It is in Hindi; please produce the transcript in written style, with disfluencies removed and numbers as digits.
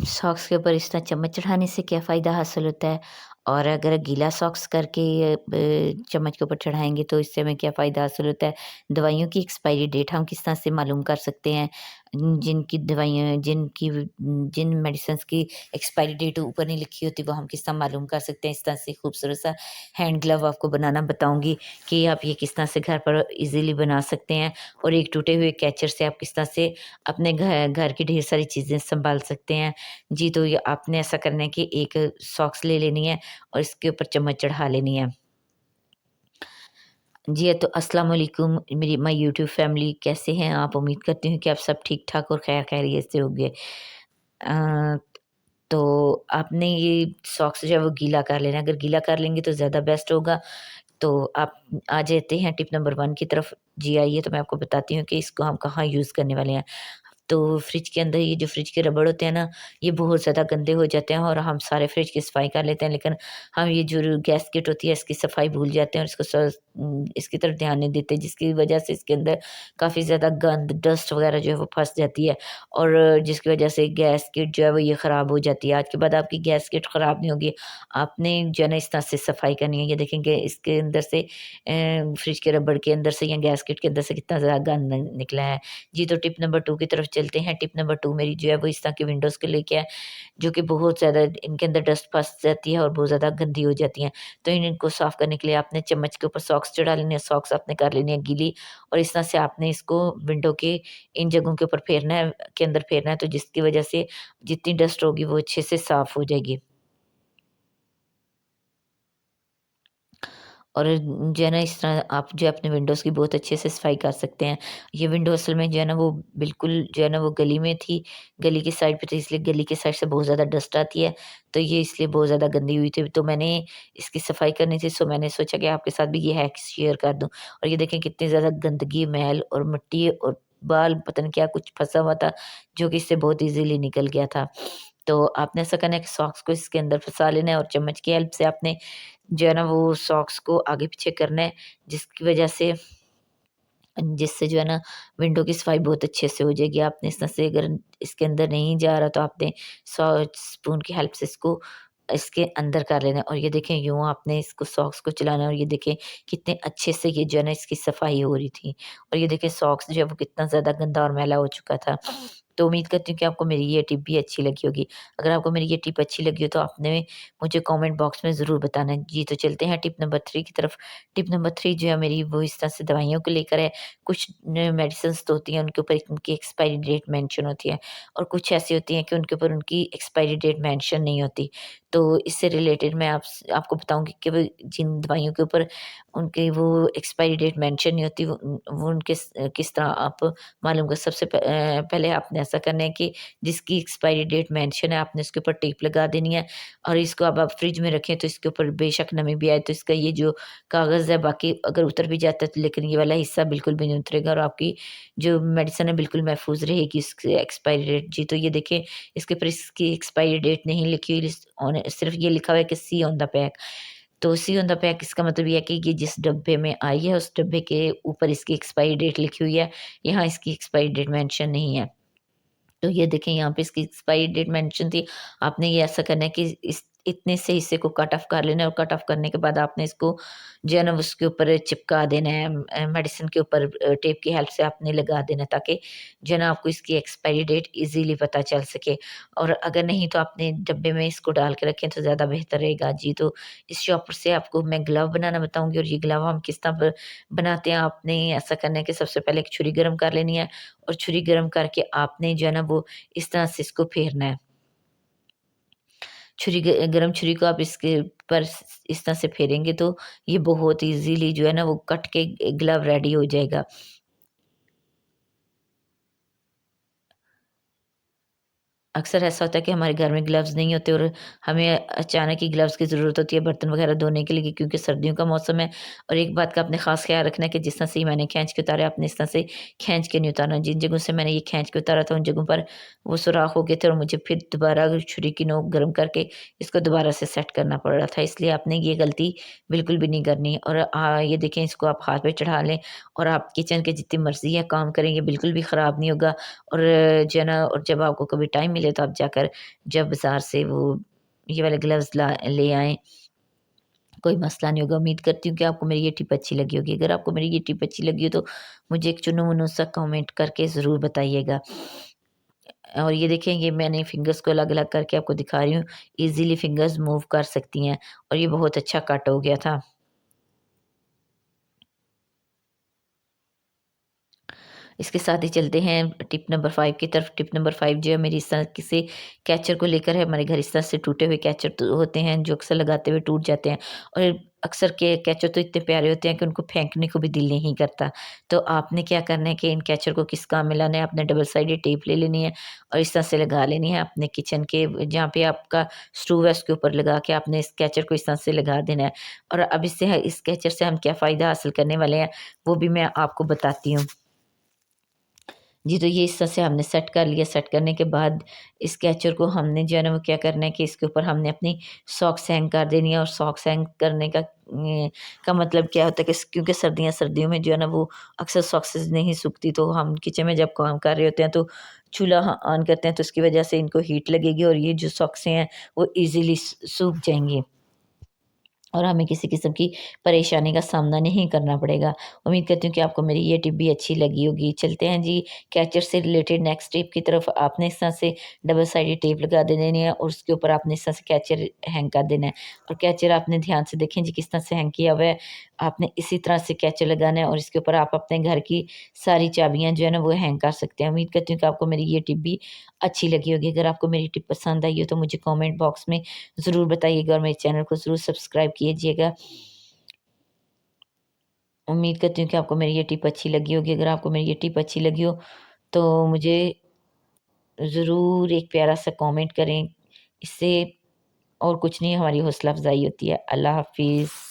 सॉक्स के ऊपर इस तरह चम्मच चढ़ाने से क्या फ़ायदा हासिल होता है और अगर गीला सॉक्स करके चम्मच के ऊपर चढ़ाएँगे तो इससे हमें क्या फ़ायदा हासिल होता है। दवाइयों की एक्सपायरी डेट हम किस तरह से मालूम कर सकते हैं। जिनकी दवाइयाँ जिन मेडिसिन्स की एक्सपायरी डेट ऊपर नहीं लिखी होती वो हम किस तरह मालूम कर सकते हैं। इस तरह से खूबसूरत सा हैंड ग्लव आपको बनाना बताऊँगी कि आप ये किस तरह से घर पर ईज़िली बना सकते हैं और एक टूटे हुए कैचर से आप किस तरह से अपने घर की ढेर सारी चीज़ें सँभाल सकते हैं। जी, तो ये आपने ऐसा करना है कि एक सॉक्स ले लेनी है और इसके ऊपर चम्मच चढ़ा लेनी है। जी, तो अस्सलाम वालेकुम मेरी माय यूट्यूब फैमिली कैसे हैं आप? उम्मीद करती हूँ कि आप सब ठीक-ठाक और खैर-खैरियत से होंगे। अ, तो आपने ये सॉक्स जो है वो गीला कर लेना है, अगर गीला कर लेंगे तो ज़्यादा बेस्ट होगा। तो आप आ जाते हैं टिप नंबर 1 की तरफ। जी, आइए तो मैं आपको बताती हूँ कि इसको हम कहाँ यूज़ करने वाले हैं। तो फ्रिज के अंदर ये जो फ्रिज के रबड़ होते हैं ना, ये बहुत ज़्यादा गंदे हो जाते हैं और हम सारे फ्रिज की सफाई कर लेते हैं, लेकिन हम ये जो गैस्केट होती है इसकी सफाई भूल जाते हैं और इसकी तरफ ध्यान नहीं देते, जिसकी वजह से इसके अंदर काफ़ी ज़्यादा गंद, डस्ट वगैरह जो है वो फँस जाती है और जिसकी वजह से गैस्केट जो है वो ये ख़राब हो जाती है। आज के बाद आपकी गैस्केट ख़राब नहीं होगी, आपने जो है ना इस तरह से सफाई करनी है। ये देखेंगे इसके अंदर से फ्रिज के रबड़ के अंदर से या गैस्केट के अंदर से कितना ज़्यादा गंद निकला है। जी, तो टिप नंबर 2 की तरफ चलते हैं। टिप नंबर 2 मेरी जो है वो इस तरह की विंडोज़ के लिए क्या है, जो कि बहुत ज़्यादा इनके अंदर डस्ट फँस जाती है और बहुत ज़्यादा गंदी हो जाती हैं। तो इनको साफ़ करने के लिए आपने चम्मच के ऊपर सॉक्स चढ़ा लेनी है, सॉक्स आपने कर लेनी है गीली और इस तरह से आपने इसको विंडो के इन जगहों के ऊपर फेरना है, तो जिसकी वजह से जितनी डस्ट होगी वो अच्छे से साफ़ हो जाएगी। और जो है ना इस तरह आप जो है अपने विंडोज़ की बहुत अच्छे से सफाई कर सकते हैं। ये विंडो असल में जो है ना वो बिल्कुल जो है ना वो गली में थी, गली की साइड पे थी इसलिए गली की साइड से बहुत ज़्यादा डस्ट आती है, तो ये इसलिए बहुत ज़्यादा गंदी हुई थी। तो मैंने इसकी सफाई करनी थी, सो मैंने सोचा कि आपके साथ भी ये हैक शेयर कर दूँ। और ये देखें कितनी ज़्यादा गंदगी, मैल और मिट्टी और बाल पता नहीं क्या कुछ फँसा हुआ था, जो कि इससे बहुत ईज़िली निकल गया था। तो आपने ऐसा करना है कि सॉक्स को इसके अंदर फँसा लेना है और चम्मच की हेल्प से आपने जो है ना वो सॉक्स को आगे-पीछे करना है, जिसकी वजह से जिससे जो है ना विंडो की सफाई बहुत अच्छे से हो जाएगी। आपने इस तरह से अगर इसके अंदर नहीं जा रहा तो आपने स्पून की हेल्प से इसको इसके अंदर कर लेना है और ये देखें यूँ आपने इसको सॉक्स को चलाना है और ये देखें कितने अच्छे से ये जो है ना इसकी सफाई हो रही थी। और ये देखें सॉक्स जो है वो कितना ज़्यादा गंदा और मैला हो चुका था। तो उम्मीद करती हूँ कि आपको मेरी ये टिप भी अच्छी लगी होगी। अगर आपको मेरी ये टिप अच्छी लगी हो तो आपने मुझे कमेंट बॉक्स में ज़रूर बताना है। जी, तो चलते हैं टिप नंबर 3 की तरफ। टिप नंबर 3 जो है मेरी वो इस तरह से दवाइयों को लेकर है। कुछ न मेडिसिन्स तो होती हैं उनके ऊपर उनकी एक्सपायरी डेट मेंशन होती है और कुछ ऐसी होती हैं कि उनके ऊपर उनकी एक्सपायरी डेट मेंशन नहीं होती। तो इससे रिलेटेड मैं आपको बताऊँगी कि वो जिन दवाइयों के ऊपर उनकी वो एक्सपायरी डेट मेंशन नहीं होती वो उनके किस तरह आप मालूम कर पहले आपने ऐसा करना है कि जिसकी एक्सपायरी डेट मेंशन है आपने उसके ऊपर टेप लगा देनी है और इसको अब आप फ्रिज में रखें तो इसके ऊपर बेशक नमी भी आए तो इसका ये जो कागज़ है बाकी अगर उतर भी जाता है तो लेकिन ये वाला हिस्सा बिल्कुल भी नहीं उतरेगा और आपकी जो मेडिसिन है बिल्कुल महफूज़ रहेगी इसकी एक्सपायरी डेट। जी, तो ये देखें इसके ऊपर इसकी एक्सपायरी डेट नहीं लिखी हुई सिर्फ़ ये लिखा हुआ है कि सी ऑन द पैक। तो सी ऑन द पैक इसका मतलब ये है कि ये जिस डब्बे में आई है उस डब्बे के ऊपर इसकी एक्सपायरी डेट लिखी हुई है, यहाँ इसकी एक्सपायरी डेट मेंशन नहीं है। तो ये देखें यहाँ पे इसकी एक्सपायरी डेट मेंशन थी। आपने ये ऐसा करना है कि इस इतने से हिस्से को कट ऑफ कर लेना है और कट ऑफ करने के बाद आपने इसको जो है ना उसके ऊपर चिपका देना है मेडिसिन के ऊपर टेप की हेल्प से आपने लगा देना है ताकि जो है ना आपको इसकी एक्सपायरी डेट ईज़िली पता चल सके। और अगर नहीं तो आपने डब्बे में इसको डाल के रखें तो ज़्यादा बेहतर रहेगा। जी, तो इस शॉपर से आपको मैं ग्लव बनाना बताऊँगी और ये ग्लव हम किस तरह ब बनाते हैं। आपने ऐसा करना है कि सबसे पहले एक छुरी गरम कर लेनी है और छुरी गरम करके आपने जो है ना वो इस तरह से इसको फेरना है। गरम छुरी को आप इसके पर इस तरह से फेरेंगे तो ये बहुत ईज़िली जो है ना वो कट के ग्लव रेडी हो जाएगा। अक्सर ऐसा होता है कि हमारे घर में ग्लव्स नहीं होते और हमें अचानक ही ग्लव्स की ज़रूरत होती है बर्तन वगैरह धोने के लिए क्योंकि सर्दियों का मौसम है। और एक बात का आपने ख़ास ख़्याल रखना है कि जिस तरह से ही मैंने खींच के उतारा आपने इस तरह से खींच के नहीं उतारना। जिन जगहों से मैंने ये खींच के उतारा था उन जगहों पर वो सुराख हो गए थे और मुझे फिर दोबारा छुरी की नोक गर्म करके इसको दोबारा से सेट करना पड़ रहा था। इसलिए आपने ये गलती बिल्कुल भी नहीं करनी। और ये देखें इसको आप हाथ पे चढ़ा लें और आप किचन के जितनी मर्ज़ी है काम करें, ये बिल्कुल भी ख़राब नहीं होगा। और जो है ना और जब आपको कभी टाइम मिले तो आप जाकर जब बाज़ार से वो ये वाले ग्लव्स ला ले आएँ। कोई मसला नहीं होगा। उम्मीद करती हूँ कि आपको मेरी ये टिप अच्छी लगी होगी। अगर आपको मेरी ये टिप अच्छी लगी हो तो मुझे एक चुनु-मुनु सा कमेंट करके ज़रूर बताइएगा। और ये देखें, ये मैंने फिंगर्स को अलग-अलग करके आपको दिखा रही हूँ। ईज़िली फिंगर्स मूव कर सकती हैं और ये बहुत अच्छा कट हो गया था। इसके साथ ही चलते हैं टिप नंबर 5 की तरफ। टिप नंबर 5 जो है मेरी इस तरह किसी कैचर को लेकर है। हमारे घर इस तरह से टूटे हुए कैचर तो होते हैं जो अक्सर लगाते हुए टूट जाते हैं और अक्सर के कैचर तो इतने प्यारे होते हैं कि उनको फेंकने को भी दिल नहीं करता। तो आपने क्या करना है कि इन कैचर को किस काम में लाना है, आपने डबल साइडेड टेप ले लेनी है और इस तरह से लगा लेनी है अपने किचन के जहाँ पे आपका स्टूव है उसके ऊपर लगा के आपने इस कैचर को इस तरह से लगा देना है। और अब इससे इस कैचर से हम क्या फ़ायदा हासिल करने वाले हैं वो भी मैं आपको बताती हूँ। जी, तो ये इस तरह से हमने सेट कर लिया। सेट करने के बाद इस कैचर को हमने जो है ना वो क्या करना है कि इसके ऊपर हमने अपनी सॉक्स हैंग कर देनी है। और सॉक्स हैंग करने का मतलब क्या होता है कि क्योंकि सर्दियों में जो है ना वो अक्सर सॉक्सेस नहीं सूखती, तो हम किचन में जब काम कर रहे होते हैं तो चूल्हा ऑन करते हैं तो उसकी वजह से इनको हीट लगेगी और ये जो सॉक्सें हैं वो ईज़िली सूख जाएँगी। और हमें किसी किस्म की परेशानी का सामना नहीं करना पड़ेगा। उम्मीद करती हूँ कि आपको मेरी ये टिप भी अच्छी लगी होगी। चलते हैं जी कैचर से रिलेटेड नेक्स्ट टिप की तरफ। आपने इस तरह से डबल साइडेड टेप लगा देनी है और उसके ऊपर आपने इस तरह से कैचर हैंग कर देना है। और कैचर आपने ध्यान से देखें जी किस तरह से हैंग किया हुआ है। आपने इसी तरह से कैचर लगाना है और इसके ऊपर आप अपने घर की सारी चाबियाँ जो है ना वो हैंग कर सकते हैं। उम्मीद करती हूँ कि आपको मेरी ये टिप भी अच्छी लगी होगी। अगर आपको मेरी टिप पसंद आई हो तो मुझे कमेंट बॉक्स में ज़रूर बताइएगा और मेरे चैनल को ज़रूर सब्सक्राइब कीजिएगा। उम्मीद करती हूँ कि आपको मेरी ये टिप अच्छी लगी होगी। अगर आपको मेरी ये टिप अच्छी लगी हो तो मुझे ज़रूर एक प्यारा-सा कमेंट करें। इससे और कुछ नहीं, हमारी हौसला अफ़ज़ाई होती है। अल्लाह हाफ़िज़।